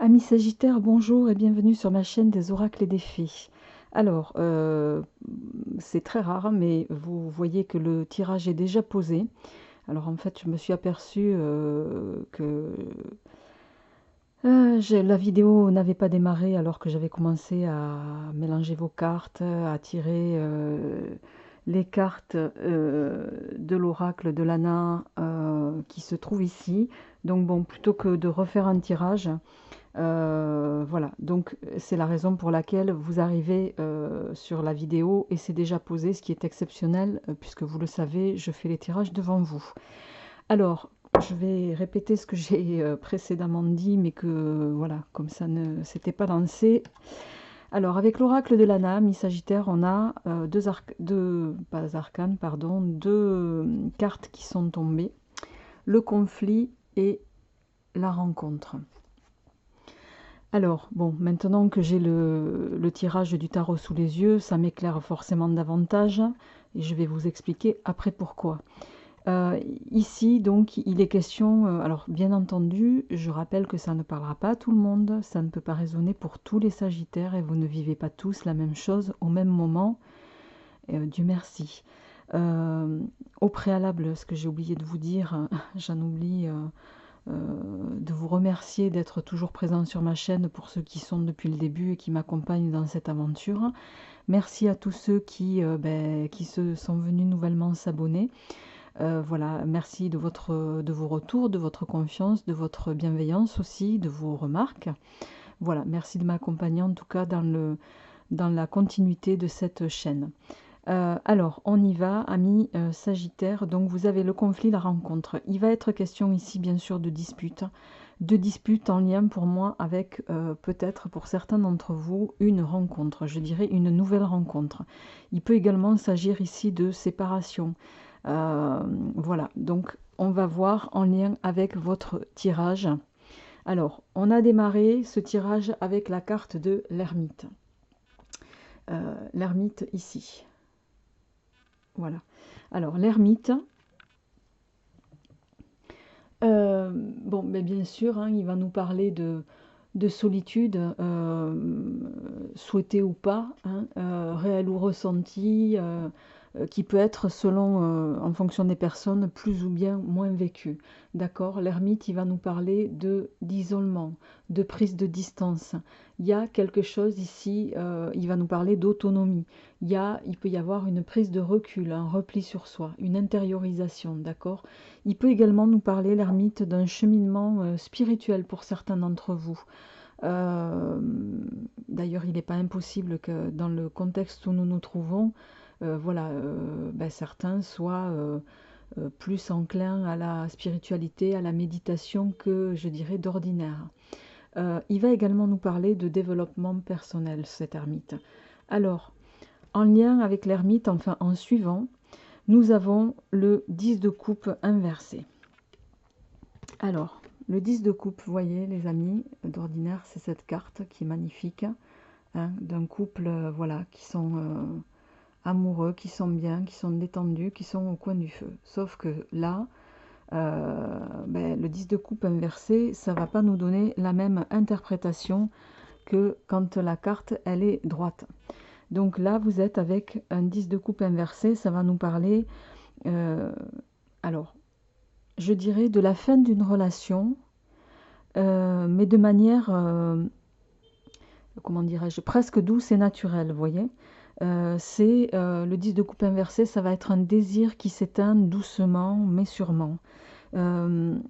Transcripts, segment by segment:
Amis Sagittaires, bonjour et bienvenue sur ma chaîne des oracles et des fées. Alors, c'est très rare, mais vous voyez que le tirage est déjà posé. Alors en fait, je me suis aperçue que la vidéo n'avait pas démarré alors que j'avais commencé à mélanger vos cartes, à tirer les cartes de l'oracle de Lana qui se trouve ici. Donc bon, plutôt que de refaire un tirage, voilà, donc c'est la raison pour laquelle vous arrivez sur la vidéo et c'est déjà posé, ce qui est exceptionnel, puisque vous le savez, je fais les tirages devant vous. Alors, je vais répéter ce que j'ai précédemment dit, mais que voilà, comme ça ne s'était pas lancé. Alors, avec l'oracle de Lana, mi-sagittaire, on a pas arcanes, pardon, deux cartes qui sont tombées, le conflit et la rencontre. Alors, bon, maintenant que j'ai le tirage du tarot sous les yeux, ça m'éclaire forcément davantage et je vais vous expliquer après pourquoi. Ici, donc, il est question, alors bien entendu, je rappelle que ça ne parlera pas à tout le monde, ça ne peut pas résonner pour tous les Sagittaires et vous ne vivez pas tous la même chose au même moment, Dieu merci. Au préalable, ce que j'ai oublié de vous dire, j'en oublie, de vous remercier d'être toujours présent sur ma chaîne pour ceux qui sont depuis le début et qui m'accompagnent dans cette aventure. Merci à tous ceux qui se sont venus nouvellement s'abonner. Voilà, merci de vos retours, de votre confiance, de votre bienveillance aussi, de vos remarques. Voilà, merci de m'accompagner en tout cas dans la continuité de cette chaîne. Alors, on y va, amis Sagittaires. Donc, vous avez le conflit, la rencontre. Il va être question ici, bien sûr, de disputes en lien pour moi avec peut-être pour certains d'entre vous une rencontre, je dirais une nouvelle rencontre. Il peut également s'agir ici de séparation. Voilà, donc on va voir en lien avec votre tirage. Alors, on a démarré ce tirage avec la carte de l'ermite. L'ermite ici. Voilà. Alors, l'ermite, bon, mais bien sûr, hein, il va nous parler de solitude, souhaitée ou pas, hein, réelle ou ressentie, qui peut être selon, en fonction des personnes, plus ou bien moins vécue. D'accord? L'ermite, il va nous parler d'isolement, de prise de distance. Il y a quelque chose ici, il va nous parler d'autonomie. Il peut y avoir une prise de recul, un repli sur soi, une intériorisation, d'accord? Il peut également nous parler, l'ermite, d'un cheminement spirituel pour certains d'entre vous. D'ailleurs, il n'est pas impossible que dans le contexte où nous nous trouvons, voilà, certains soient plus enclins à la spiritualité, à la méditation que, je dirais, d'ordinaire. Il va également nous parler de développement personnel, cet ermite. Alors, en lien avec l'ermite, enfin en suivant, nous avons le 10 de coupe inversé. Alors, le 10 de coupe, vous voyez les amis, d'ordinaire, c'est cette carte qui est magnifique, hein, d'un couple, voilà, qui sont amoureux, qui sont bien, qui sont détendus, qui sont au coin du feu. Sauf que là, le 10 de coupe inversé, ça ne va pas nous donner la même interprétation que quand la carte, elle est droite. Donc là, vous êtes avec un 10 de coupe inversé, ça va nous parler, alors, je dirais de la fin d'une relation, mais de manière, comment dirais-je, presque douce et naturelle, vous voyez. Le 10 de coupe inversé, ça va être un désir qui s'éteint doucement, mais sûrement. On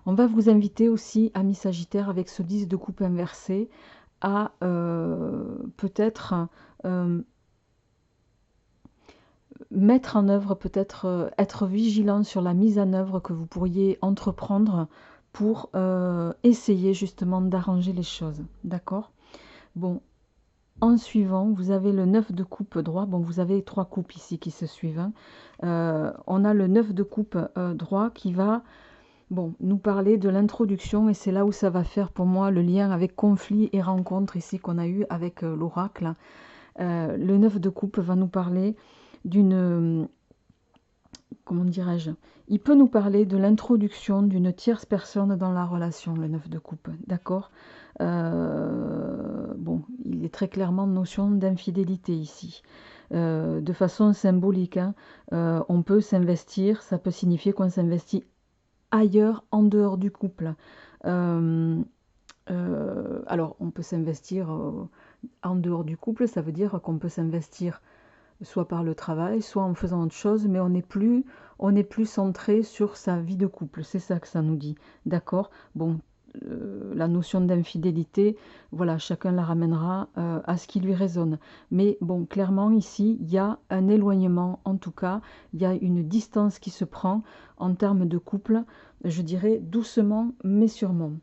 va vous inviter aussi, amis Sagittaires, avec ce 10 de coupe inversé, à peut-être mettre en œuvre, peut-être être vigilant sur la mise en œuvre que vous pourriez entreprendre pour essayer justement d'arranger les choses. D'accord? Bon, en suivant, vous avez le 9 de coupe droit. Bon, vous avez 3 coupes ici qui se suivent. Hein. On a le 9 de coupe droit qui va nous parler de l'introduction. Et c'est là où ça va faire pour moi le lien avec conflit et rencontre ici qu'on a eu avec l'oracle. Le 9 de coupe va nous parler d'une comment dirais-je, il peut nous parler de l'introduction d'une tierce personne dans la relation, le 9 de coupe, d'accord. Bon, il est très clairement notion d'infidélité ici. De façon symbolique, hein, on peut s'investir, ça peut signifier qu'on s'investit ailleurs, en dehors du couple. Alors, on peut s'investir en dehors du couple, ça veut dire qu'on peut s'investir soit par le travail, soit en faisant autre chose, mais on n'est plus centré sur sa vie de couple. C'est ça que ça nous dit. D'accord? Bon, la notion d'infidélité, voilà, chacun la ramènera à ce qui lui résonne. Mais bon, clairement, ici, il y a un éloignement, en tout cas, il y a une distance qui se prend en termes de couple, je dirais doucement, mais sûrement.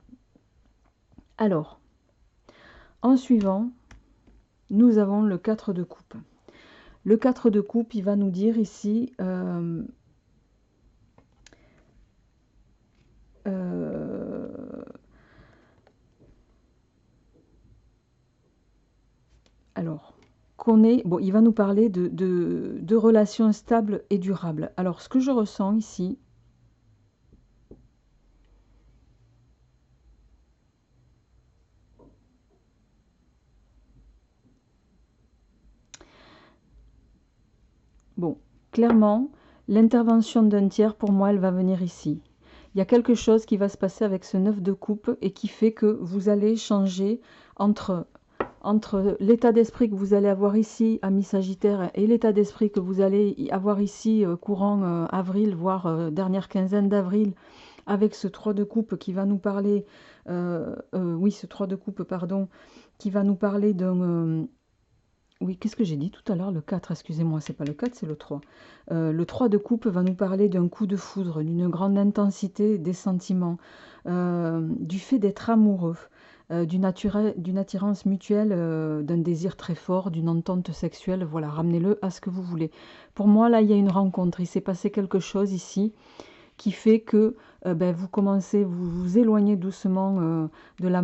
Alors, en suivant, nous avons le 4 de coupe. Le 4 de coupe, il va nous dire ici, alors, qu'on est, bon, il va nous parler de relations stables et durables. Alors, ce que je ressens ici, bon, clairement, l'intervention d'un tiers, pour moi, elle va venir ici. Il y a quelque chose qui va se passer avec ce 9 de coupe et qui fait que vous allez changer entre l'état d'esprit que vous allez avoir ici, ami Sagittaire, et l'état d'esprit que vous allez avoir ici, courant avril, voire dernière quinzaine d'avril, avec ce 3 de coupe qui va nous parler, oui, ce 3 de coupe, pardon, qui va nous parler d'un... oui, qu'est-ce que j'ai dit tout à l'heure? Le 4, excusez-moi, c'est pas le 4, c'est le 3. Le 3 de coupe va nous parler d'un coup de foudre, d'une grande intensité des sentiments, du fait d'être amoureux, d'une attirance mutuelle, d'un désir très fort, d'une entente sexuelle. Voilà, ramenez-le à ce que vous voulez. Pour moi, là, il y a une rencontre. Il s'est passé quelque chose ici qui fait que ben, vous commencez, vous vous éloignez doucement de la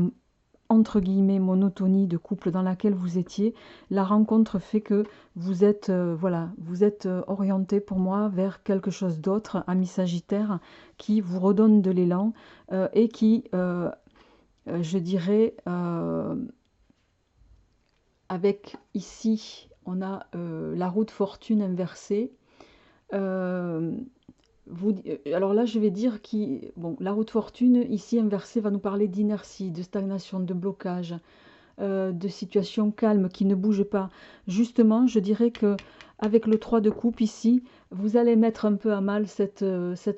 entre guillemets monotonie de couple dans laquelle vous étiez. La rencontre fait que vous êtes voilà, vous êtes orienté pour moi vers quelque chose d'autre, ami Sagittaire, qui vous redonne de l'élan et qui je dirais avec ici on a la roue de fortune inversée. Alors là, je vais dire que bon, la roue de fortune, ici inversée, va nous parler d'inertie, de stagnation, de blocage, de situation calme qui ne bouge pas. Justement, je dirais que avec le 3 de coupe ici, vous allez mettre un peu à mal cette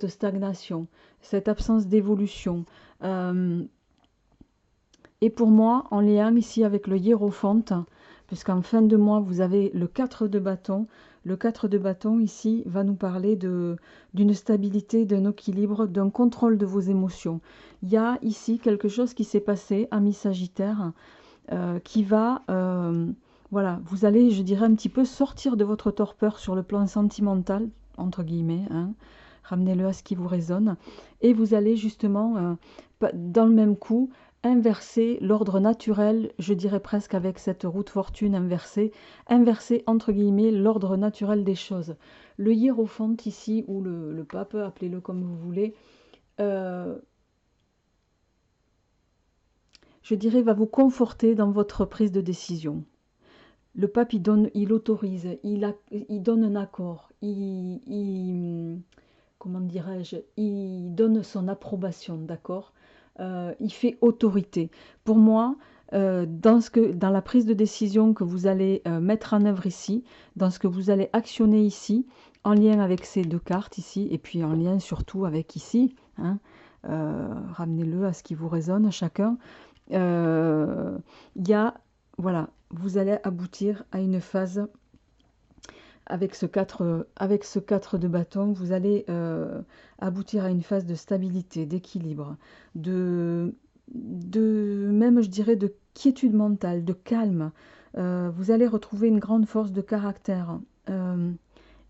stagnation, cette absence d'évolution. Et pour moi, en lien ici avec le hiérophante, puisqu'en fin de mois, vous avez le 4 de bâton. Le 4 de bâton, ici, va nous parler d'une stabilité, d'un équilibre, d'un contrôle de vos émotions. Il y a ici quelque chose qui s'est passé, ami Sagittaire, qui va... voilà, vous allez, je dirais, un petit peu sortir de votre torpeur sur le plan sentimental, entre guillemets, hein. Ramenez-le à ce qui vous résonne. Et vous allez justement, dans le même coup, inverser l'ordre naturel, je dirais presque avec cette roue de fortune inversée, inverser entre guillemets l'ordre naturel des choses. Le hiérophante ici, ou le pape, appelez-le comme vous voulez, je dirais va vous conforter dans votre prise de décision. Le pape, il autorise, il donne un accord, comment dirais-je, il donne son approbation, d'accord? Il fait autorité. Pour moi, dans la prise de décision que vous allez mettre en œuvre ici, dans ce que vous allez actionner ici, en lien avec ces deux cartes ici, et puis en lien surtout avec ici, hein, ramenez-le à ce qui vous résonne chacun, il y a, voilà, vous allez aboutir à une phase avec ce 4 de bâton, vous allez aboutir à une phase de stabilité, d'équilibre, de même, je dirais, de quiétude mentale, de calme. Vous allez retrouver une grande force de caractère.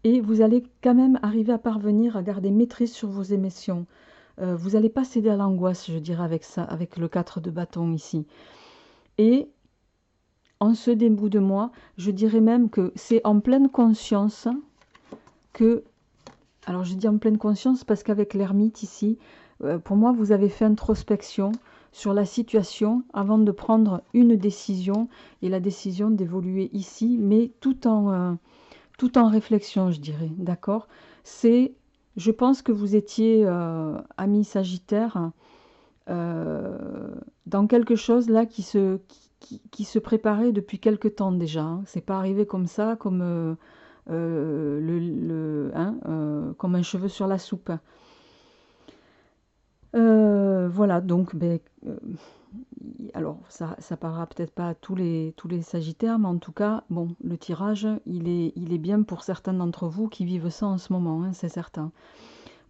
Et vous allez quand même arriver à parvenir à garder maîtrise sur vos émotions. Vous n'allez pas céder à l'angoisse, je dirais, avec ça, avec le 4 de bâton ici. Et en ce début de mois, je dirais même que c'est en pleine conscience que Alors je dis en pleine conscience parce qu'avec l'ermite ici, pour moi vous avez fait introspection sur la situation avant de prendre une décision et la décision d'évoluer ici, mais tout en réflexion, je dirais, d'accord? C'est, je pense que vous étiez ami Sagittaire dans quelque chose là qui se préparait depuis quelque temps déjà. Hein. C'est pas arrivé comme ça, comme comme un cheveu sur la soupe. Voilà, donc, ben, alors ça parlera peut-être pas à tous les Sagittaires, mais en tout cas, bon, le tirage, il est bien pour certains d'entre vous qui vivent ça en ce moment, hein, c'est certain.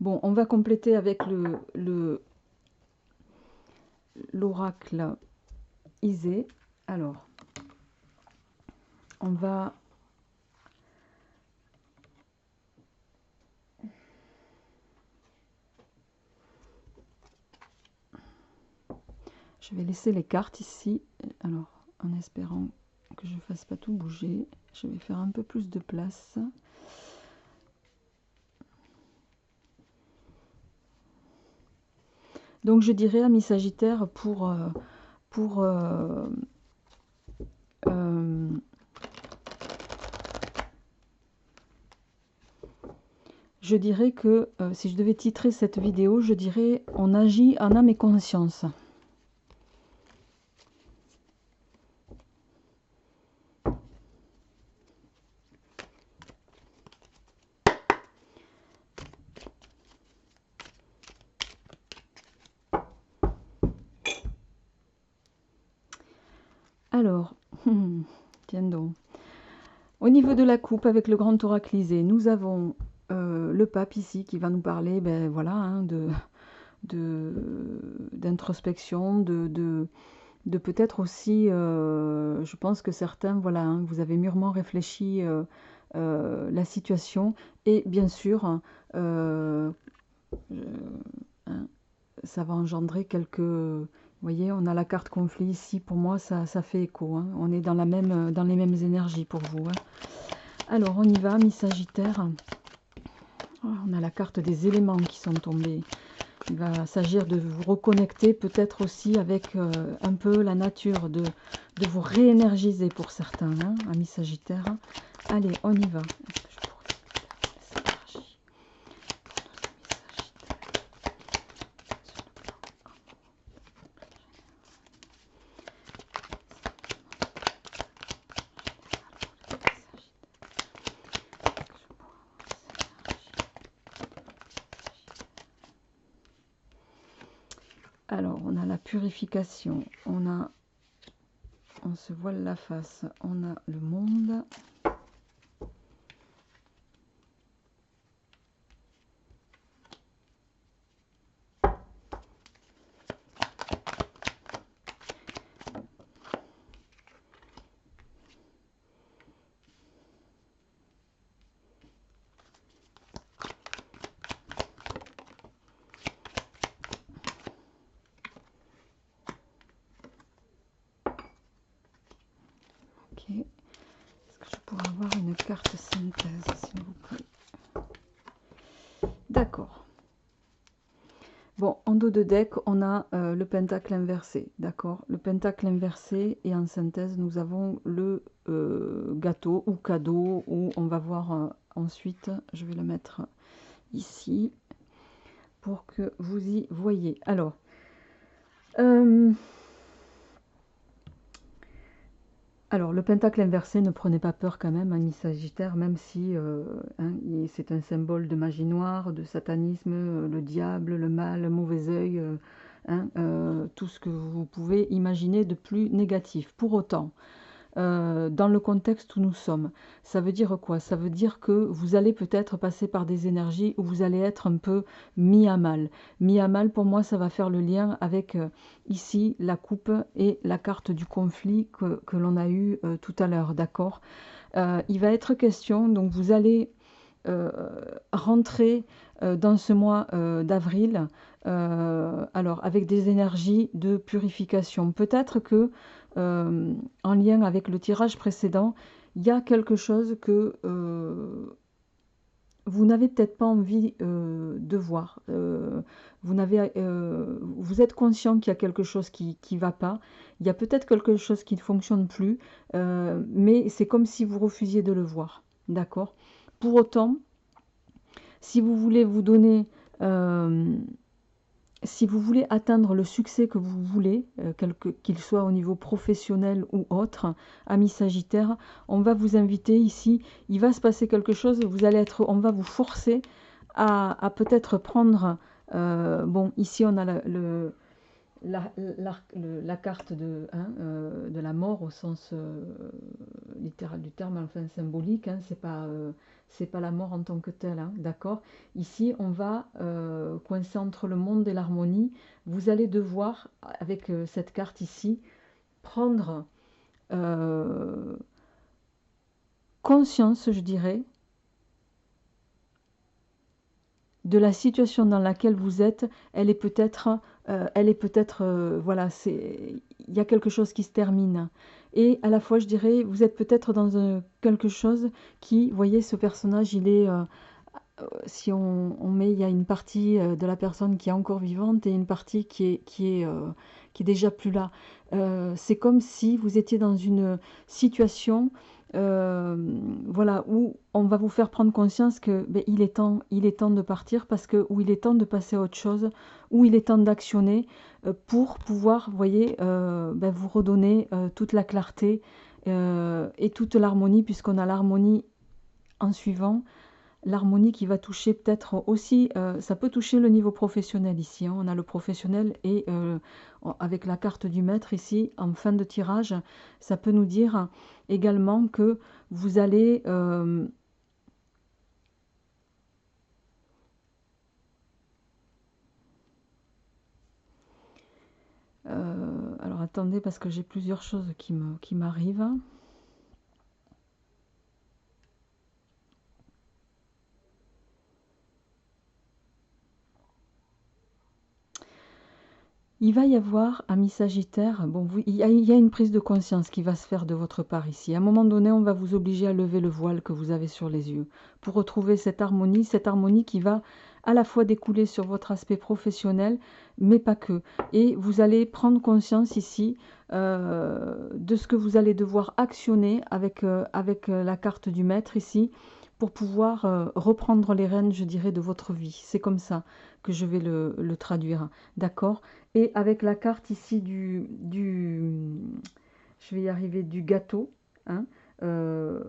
Bon, on va compléter avec l'oracle Isée. Alors, on va... Je vais laisser les cartes ici. Alors, en espérant que je ne fasse pas tout bouger, je vais faire un peu plus de place. Donc, je dirais à mi Sagittaire pour je dirais que si je devais titrer cette vidéo, je dirais on agit en âme et conscience. Alors, tiens donc. Au niveau de la coupe, avec le grand oracle Isée, nous avons le pape ici qui va nous parler, ben voilà, hein, d'introspection, de peut-être aussi, je pense que certains, voilà, hein, vous avez mûrement réfléchi la situation et bien sûr, hein, ça va engendrer quelques... Vous voyez, on a la carte conflit ici, pour moi ça fait écho, hein. On est dans les mêmes énergies pour vous. Hein. Alors on y va, mi-Sagittaire. Oh, on a la carte des éléments qui sont tombés. Il va s'agir de vous reconnecter peut-être aussi avec un peu la nature, de vous réénergiser pour certains, hein, amis Sagittaire. Allez, on y va. Alors, on a la purification, on se voile la face, on a le monde. Ok. Est-ce que je pourrais avoir une carte synthèse, s'il vous plaît? D'accord. Bon, en dos de deck, on a le pentacle inversé, d'accord? Le pentacle inversé, et en synthèse, nous avons le gâteau ou cadeau, ou on va voir ensuite, je vais le mettre ici, pour que vous y voyez. Alors, le pentacle inversé, ne prenez pas peur quand même, ami Sagittaire, même si hein, c'est un symbole de magie noire, de satanisme, le diable, le mal, le mauvais œil, hein, tout ce que vous pouvez imaginer de plus négatif. Pour autant, dans le contexte où nous sommes, ça veut dire quoi? Ça veut dire que vous allez peut-être passer par des énergies où vous allez être un peu mis à mal. Mis à mal, pour moi, ça va faire le lien avec ici la coupe et la carte du conflit que l'on a eu tout à l'heure, d'accord? Il va être question, donc vous allez rentrer dans ce mois d'avril, alors avec des énergies de purification. Peut-être que en lien avec le tirage précédent, il y a quelque chose que vous n'avez peut-être pas envie de voir. Vous êtes conscient qu'il y a quelque chose qui ne va pas. Il y a peut-être quelque chose qui ne fonctionne plus, mais c'est comme si vous refusiez de le voir. D'accord? Pour autant, si vous voulez vous donner, si vous voulez atteindre le succès que vous voulez, qu'il soit au niveau professionnel ou autre, ami Sagittaire, on va vous inviter ici, il va se passer quelque chose, on va vous forcer à peut-être prendre, bon, ici on a la carte de la mort au sens littéral du terme, enfin symbolique, hein, c'est pas la mort en tant que telle, hein, d'accord. Ici, on va coincer entre le monde et l'harmonie. Vous allez devoir, avec cette carte ici, prendre conscience, je dirais, de la situation dans laquelle vous êtes. Voilà, il y a quelque chose qui se termine. Et à la fois, je dirais, vous êtes peut-être dans quelque chose qui, vous voyez, ce personnage, il est, si on met, il y a une partie de la personne qui est encore vivante et une partie qui est déjà plus là. C'est comme si vous étiez dans une situation, voilà, où on va vous faire prendre conscience que ben, il est temps de partir parce que, ou il est temps de passer à autre chose, ou il est temps d'actionner pour pouvoir, vous voyez, ben, vous redonner toute la clarté et toute l'harmonie, puisqu'on a l'harmonie en suivant. L'harmonie qui va toucher peut-être aussi, ça peut toucher le niveau professionnel ici, hein. On a le professionnel et avec la carte du maître ici, en fin de tirage, ça peut nous dire également que vous allez... alors attendez, parce que j'ai plusieurs choses qui m'arrivent. Il va y avoir, amis Sagittaire, bon, il y a une prise de conscience qui va se faire de votre part ici. À un moment donné, on va vous obliger à lever le voile que vous avez sur les yeux pour retrouver cette harmonie qui va à la fois découler sur votre aspect professionnel, mais pas que. Et vous allez prendre conscience ici de ce que vous allez devoir actionner avec la carte du maître ici pour pouvoir reprendre les rênes, je dirais, de votre vie. C'est comme ça que je vais le traduire. D'accord? Et avec la carte ici je vais y arriver, du gâteau, hein, euh,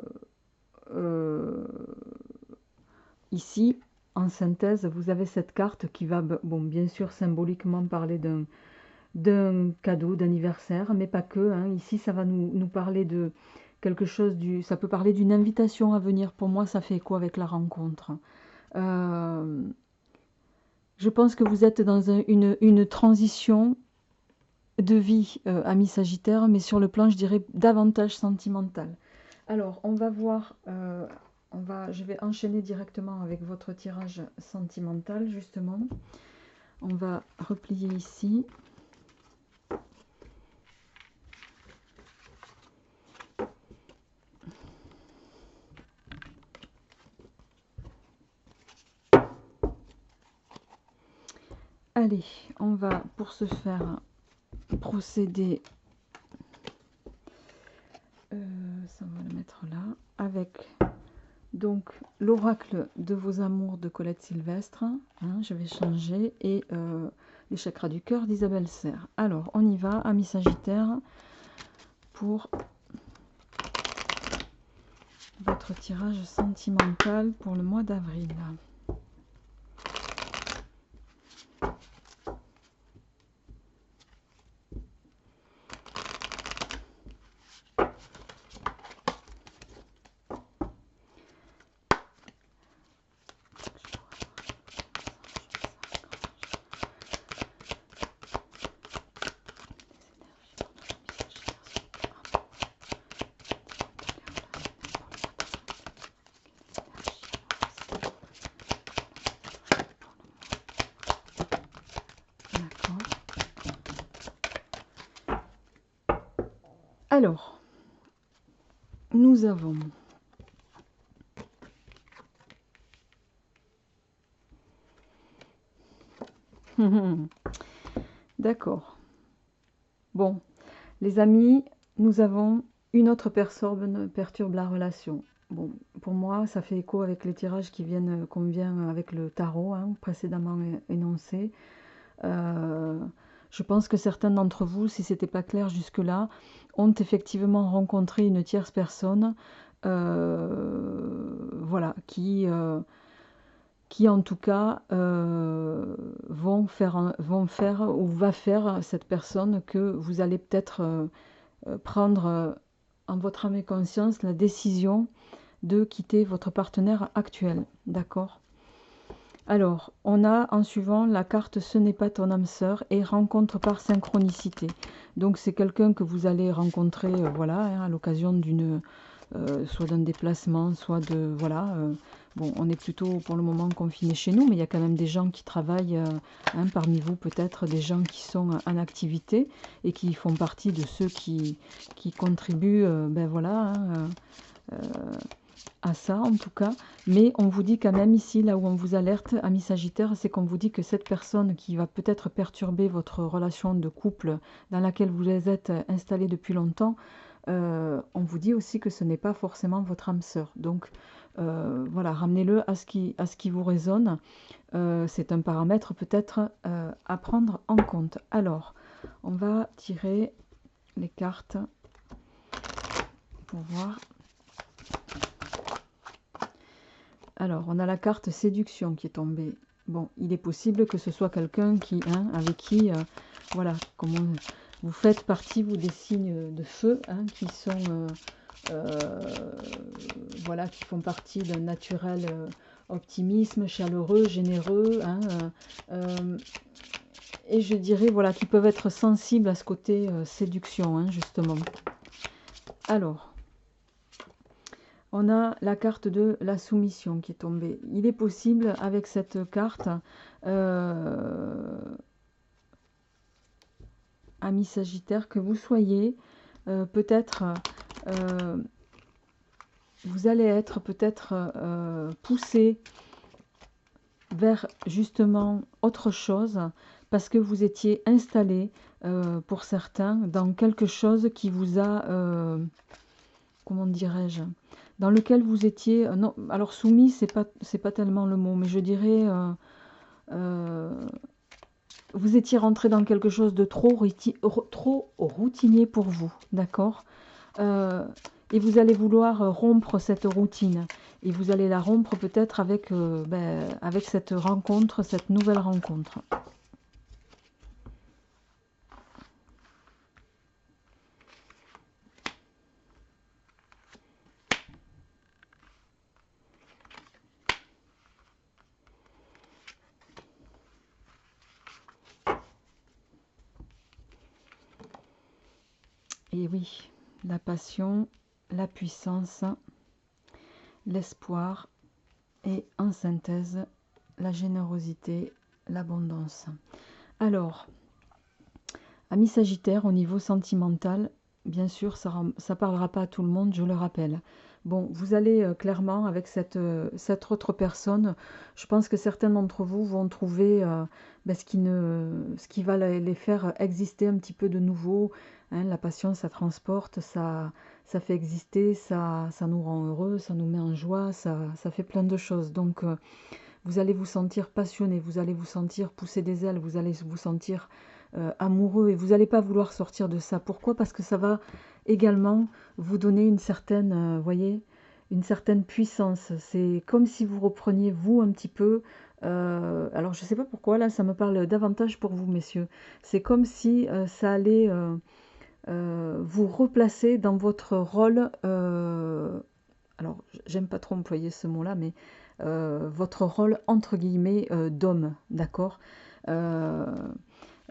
euh, ici, en synthèse, vous avez cette carte qui va, bon, bien sûr, symboliquement parler d'un cadeau d'anniversaire, mais pas que, hein. Ici, ça va nous parler de quelque chose, ça peut parler d'une invitation à venir. Pour moi, ça fait écho avec la rencontre. Euh, je pense que vous êtes dans une transition de vie, ami Sagittaire, mais sur le plan, je dirais, davantage sentimental. Alors, on va voir, je vais enchaîner directement avec votre tirage sentimental, justement. On va replier ici. Allez, on va, pour ce faire, procéder, ça on va le mettre là, avec donc l'oracle de vos amours de Colette Sylvestre, hein, je vais changer, et les chakras du cœur d'Isabelle Serre. Alors, on y va, amis Sagittaire, pour votre tirage sentimental pour le mois d'avril. Alors, nous avons D'accord. Bon, les amis, nous avons une autre personne perturbe la relation. Bon, pour moi, ça fait écho avec les tirages qui viennent, qu'on vient avec le tarot, hein, précédemment énoncé. Euh, je pense que certains d'entre vous, si c'était pas clair jusque-là, ont effectivement rencontré une tierce personne, voilà, qui en tout cas vont faire ou va faire cette personne que vous allez peut-être prendre en votre âme et conscience la décision de quitter votre partenaire actuel, d'accord? Alors, on a en suivant la carte Ce n'est pas ton âme sœur et rencontre par synchronicité. Donc c'est quelqu'un que vous allez rencontrer, voilà, hein, à l'occasion d'une, soit d'un déplacement, soit de, voilà. Bon, on est plutôt pour le moment confiné chez nous, mais il y a quand même des gens qui travaillent, hein, parmi vous peut-être des gens qui sont en activité et qui font partie de ceux qui contribuent, ben voilà, hein, euh, à ça en tout cas, mais on vous dit quand même ici, là où on vous alerte, amis Sagittaire, c'est qu'on vous dit que cette personne qui va peut-être perturber votre relation de couple dans laquelle vous êtes installé depuis longtemps, on vous dit aussi que ce n'est pas forcément votre âme sœur. Donc voilà, ramenez-le à ce qui vous résonne. C'est un paramètre peut-être à prendre en compte. Alors, on va tirer les cartes pour voir. Alors, on a la carte séduction qui est tombée. Bon, il est possible que ce soit quelqu'un qui, hein, avec qui, voilà, comment vous faites partie, vous, des signes de feu, hein, qui sont, voilà, qui font partie d'un naturel optimisme, chaleureux, généreux, hein, et je dirais, voilà, qui peuvent être sensibles à ce côté séduction, hein, justement. Alors, on a la carte de la soumission qui est tombée. Il est possible avec cette carte, ami Sagittaire, que vous soyez peut-être, vous allez être peut-être poussé vers justement autre chose parce que vous étiez installé pour certains dans quelque chose qui vous a, comment dirais-je, dans lequel vous étiez, non, alors soumis, c'est pas tellement le mot, mais je dirais, vous étiez rentré dans quelque chose de trop routinier pour vous, d'accord? Et vous allez vouloir rompre cette routine. Et vous allez la rompre peut-être avec, avec cette rencontre, cette nouvelle rencontre. Et oui, la passion, la puissance, l'espoir et en synthèse, la générosité, l'abondance. Alors, amis Sagittaire, au niveau sentimental, bien sûr, ça ne parlera pas à tout le monde, je le rappelle. Bon, vous allez clairement, avec cette autre personne, je pense que certains d'entre vous vont trouver ce qui va les faire exister un petit peu de nouveau. Hein. La passion, ça transporte, ça fait exister, ça nous rend heureux, ça nous met en joie, ça fait plein de choses. Donc, vous allez vous sentir passionné, vous allez vous sentir pousser des ailes, vous allez vous sentir amoureux et vous n'allez pas vouloir sortir de ça. Pourquoi? Parce que ça va également vous donner une certaine, voyez, une certaine puissance. C'est comme si vous repreniez vous un petit peu. Alors je ne sais pas pourquoi là, ça me parle davantage pour vous, messieurs. C'est comme si ça allait vous replacer dans votre rôle. Alors j'aime pas trop employer ce mot-là, mais votre rôle entre guillemets d'homme, d'accord?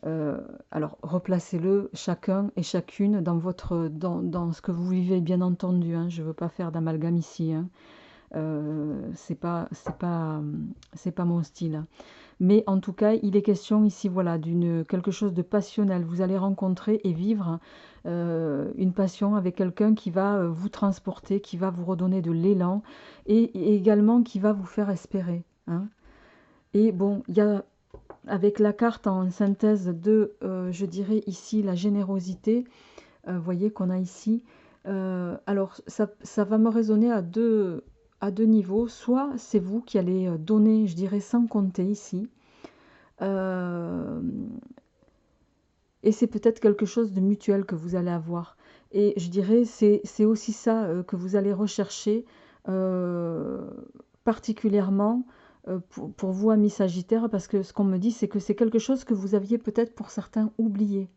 Euh, alors, replacez-le chacun et chacune dans dans ce que vous vivez, bien entendu. Hein, je ne veux pas faire d'amalgame ici. Hein, c'est pas mon style. Hein. Mais en tout cas, il est question ici, voilà, d'une quelque chose de passionnel. Vous allez rencontrer et vivre une passion avec quelqu'un qui va vous transporter, qui va vous redonner de l'élan et également qui va vous faire espérer. Hein. Et bon, il y a avec la carte en synthèse de, je dirais ici, la générosité, vous voyez qu'on a ici. Alors, ça va me résonner à deux niveaux. Soit c'est vous qui allez donner, je dirais, sans compter ici. Et c'est peut-être quelque chose de mutuel que vous allez avoir. Et je dirais, c'est aussi ça que vous allez rechercher particulièrement pour vous, amis Sagittaire, parce que ce qu'on me dit, c'est que c'est quelque chose que vous aviez peut-être pour certains oublié.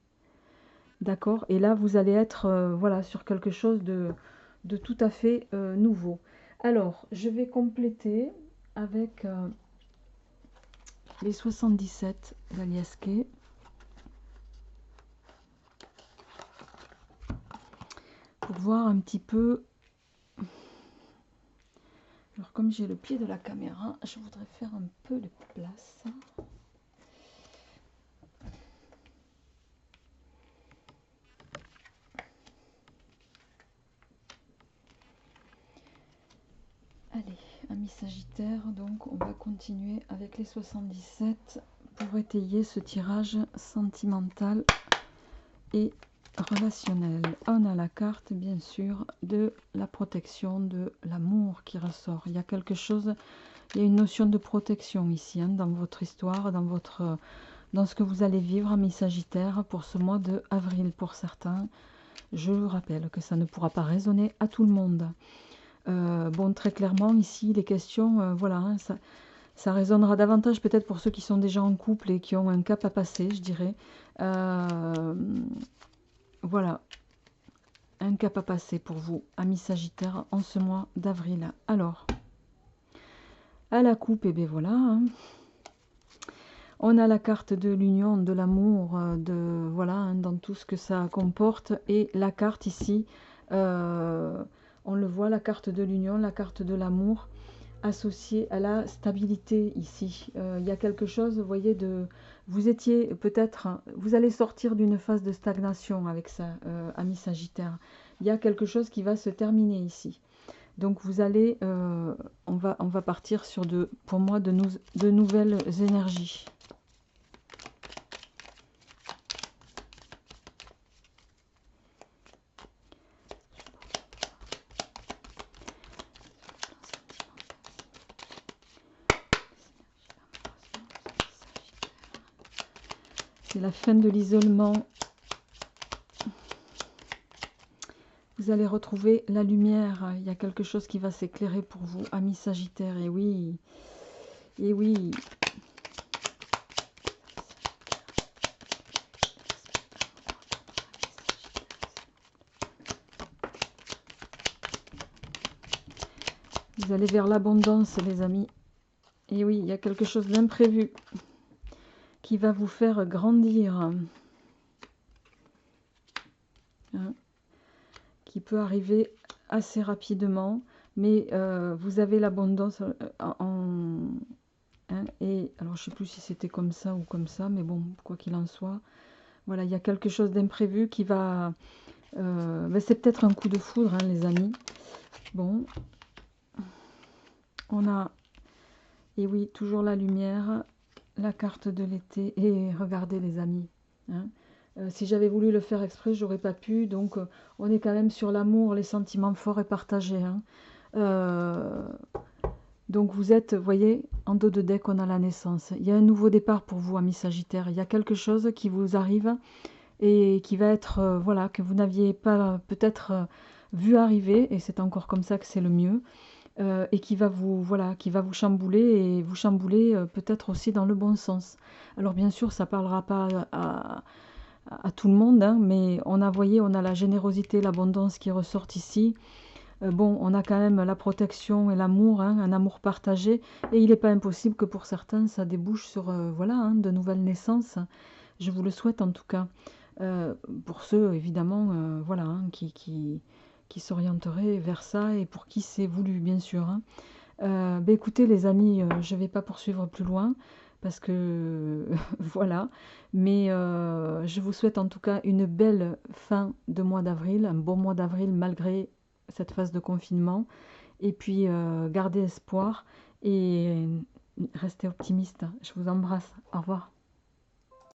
D'accord? Et là, vous allez être voilà, sur quelque chose de tout à fait nouveau. Alors, je vais compléter avec les 77 d'Alias Kay. Pour voir un petit peu. Alors comme j'ai le pied de la caméra, je voudrais faire un peu de place. Allez, amis Sagittaire, donc on va continuer avec les 77 pour étayer ce tirage sentimental et relationnel. On a la carte, bien sûr, de la protection, de l'amour qui ressort. Il y a quelque chose, il y a une notion de protection ici, hein, dans votre histoire, dans ce que vous allez vivre, amis Sagittaire, pour ce mois de avril pour certains. Je vous rappelle que ça ne pourra pas résonner à tout le monde. Bon, très clairement, ici, les questions, voilà, hein, ça résonnera davantage peut-être pour ceux qui sont déjà en couple et qui ont un cap à passer, je dirais. Voilà, un cap à passer pour vous, amis Sagittaire, en ce mois d'avril. Alors, à la coupe, et bien voilà. Hein. On a la carte de l'union, de l'amour, de voilà, hein, dans tout ce que ça comporte. Et la carte ici, on le voit, la carte de l'union, la carte de l'amour, associée à la stabilité ici. Il y a quelque chose, vous voyez, vous étiez peut-être, vous allez sortir d'une phase de stagnation avec ça, ami Sagittaire. Il y a quelque chose qui va se terminer ici. Donc vous allez, on va partir sur pour moi, de nouvelles énergies. C'est la fin de l'isolement. Vous allez retrouver la lumière. Il y a quelque chose qui va s'éclairer pour vous, amis Sagittaire. Et oui, et oui. Vous allez vers l'abondance, les amis. Et oui, il y a quelque chose d'imprévu qui va vous faire grandir. Hein, qui peut arriver assez rapidement, mais vous avez l'abondance et alors je sais plus si c'était comme ça ou comme ça, mais bon, quoi qu'il en soit, voilà, il y a quelque chose d'imprévu qui va... ben c'est peut-être un coup de foudre, hein, les amis. Bon, on a... Et oui, toujours la lumière, la carte de l'été. Et regardez, les amis, hein, si j'avais voulu le faire exprès, j'aurais pas pu. Donc, on est quand même sur l'amour, les sentiments forts et partagés. Hein. Donc, vous êtes, vous voyez, en dos de deck, on a la naissance. Il y a un nouveau départ pour vous, amis Sagittaires. Il y a quelque chose qui vous arrive et qui va être, voilà, que vous n'aviez pas peut-être vu arriver. Et c'est encore comme ça que c'est le mieux. Et qui va vous, voilà, qui va vous chambouler et vous chambouler peut-être aussi dans le bon sens. Alors, bien sûr, ça ne parlera pas à tout le monde, hein, mais on a, voyé, on a la générosité, l'abondance qui ressortent ici. Bon, on a quand même la protection et l'amour, hein, un amour partagé, et il n'est pas impossible que pour certains, ça débouche sur voilà, hein, de nouvelles naissances. Je vous le souhaite en tout cas. Pour ceux, évidemment, voilà, hein, qui s'orienteraient vers ça, et pour qui c'est voulu, bien sûr. Hein. Ben écoutez, les amis, je ne vais pas poursuivre plus loin, parce que voilà, mais je vous souhaite en tout cas une belle fin de mois d'avril, un bon mois d'avril malgré cette phase de confinement, et puis gardez espoir et restez optimiste. Je vous embrasse, au revoir.